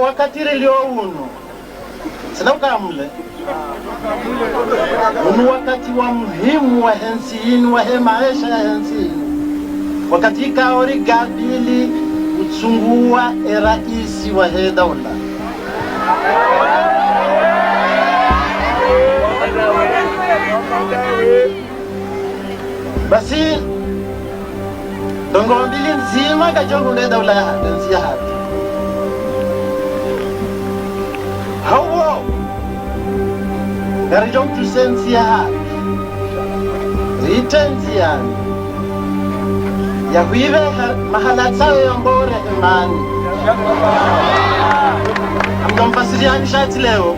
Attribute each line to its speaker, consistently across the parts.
Speaker 1: wakati leo uno sina ukamle uno wakati wa muhimu wa hensini wa maisha ya hensini wakati kaori gabili kuchungua raisi wa daula basi dongo mbili nzima kajongo le daula ya nsi ya hati hawo garijong tusensi ya hati ritenzi ya huive mahala tsawe ya mbore imani amdomfasiriani shati leo.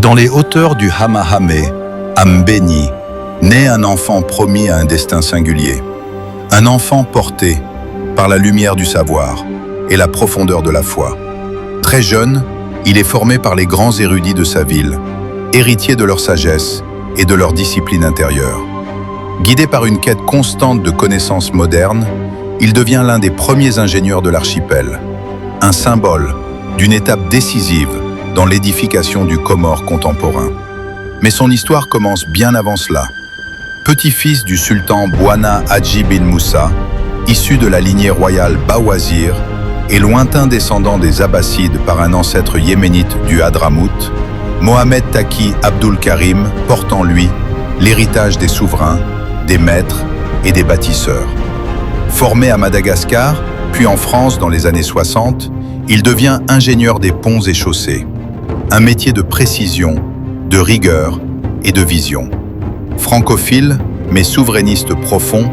Speaker 2: Dans les hauteurs du Hamahame, à Mbeni, naît un enfant promis à un destin singulier. Un enfant porté par la lumière du savoir et la profondeur de la foi. Très jeune, il est formé par les grands érudits de sa ville, héritiers de leur sagesse et de leur discipline intérieure. Guidé par une quête constante de connaissances modernes, il devient l'un des premiers ingénieurs de l'archipel, un symbole d'une étape décisive dans l'édification du Comore contemporain. Mais son histoire commence bien avant cela. Petit-fils du sultan Bwana Hadji bin Moussa, issu de la lignée royale Bawazir et lointain descendant des Abbassides par un ancêtre yéménite du Hadramout, Mohamed Taki Abdul Karim porte en lui l'héritage des souverains, des maîtres et des bâtisseurs. Formé à Madagascar, puis en France dans les années 60, il devient ingénieur des ponts et chaussées. Un métier de précision, de rigueur et de vision. Francophile, mais souverainiste profond,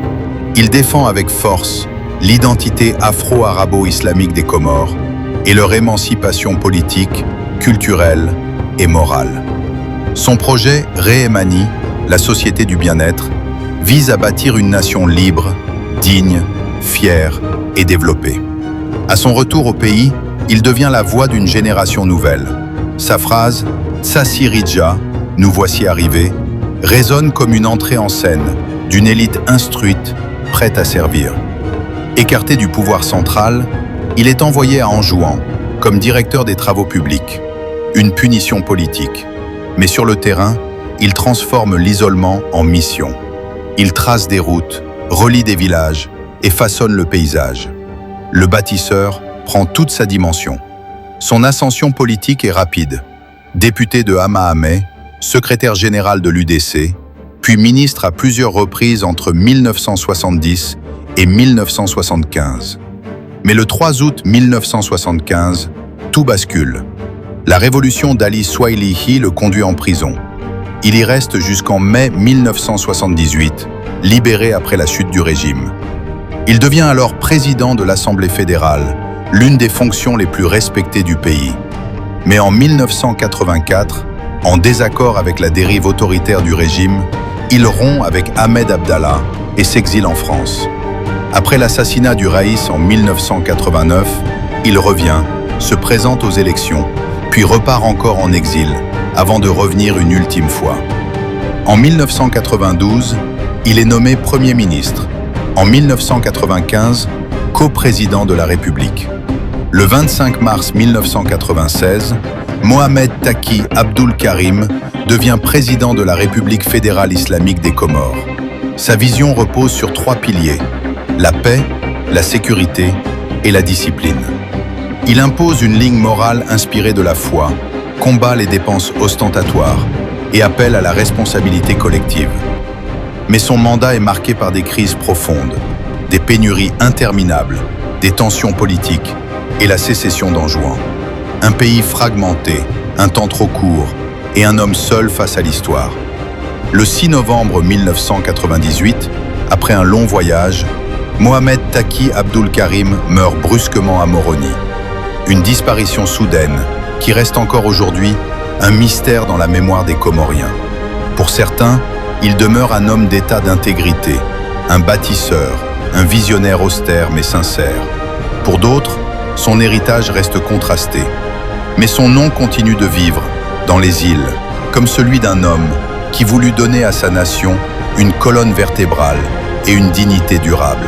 Speaker 2: il défend avec force l'identité afro-arabo-islamique des Comores et leur émancipation politique, culturelle et morale. Son projet Rehemani, la société du bien-être, vise à bâtir une nation libre, digne, fière et développée. À son retour au pays, il devient la voix d'une génération nouvelle. Sa phrase « Tsassirija, nous voici arrivés » résonne comme une entrée en scène d'une élite instruite, prête à servir. Écarté du pouvoir central, il est envoyé à Anjouan comme directeur des travaux publics. Une punition politique. Mais sur le terrain, il transforme l'isolement en mission. Il trace des routes, relie des villages et façonne le paysage. Le bâtisseur prend toute sa dimension. Son ascension politique est rapide. Député de Hamahame, secrétaire général de l'UDC, puis ministre à plusieurs reprises entre 1970 et 1975. Mais le 3 août 1975, tout bascule. La révolution d'Ali Swahilihi le conduit en prison. Il y reste jusqu'en mai 1978, libéré après la chute du régime. Il devient alors président de l'Assemblée fédérale, l'une des fonctions les plus respectées du pays. Mais en 1984, en désaccord avec la dérive autoritaire du régime, il rompt avec Ahmed Abdallah et s'exile en France. Après l'assassinat du Raïs en 1989, il revient, se présente aux élections, puis repart encore en exil, avant de revenir une ultime fois. En 1992, il est nommé Premier ministre. En 1995, coprésident de la République. Le 25 mars 1996, Mohamed Taki Abdul Karim devient président de la République fédérale islamique des Comores. Sa vision repose sur 3 piliers, la paix, la sécurité et la discipline. Il impose une ligne morale inspirée de la foi, combat les dépenses ostentatoires et appelle à la responsabilité collective. Mais son mandat est marqué par des crises profondes, des pénuries interminables, des tensions politiques et la sécession d'Anjouan. Un pays fragmenté, un temps trop court et un homme seul face à l'histoire. Le 6 novembre 1998, après un long voyage, Mohamed Taki Abdul Karim meurt brusquement à Moroni. Une disparition soudaine qui reste encore aujourd'hui un mystère dans la mémoire des Comoriens. Pour certains, il demeure un homme d'état d'intégrité, un bâtisseur, un visionnaire austère mais sincère. Pour d'autres, son héritage reste contrasté. Mais son nom continue de vivre dans les îles, comme celui d'un homme qui voulut donner à sa nation une colonne vertébrale et une dignité durable.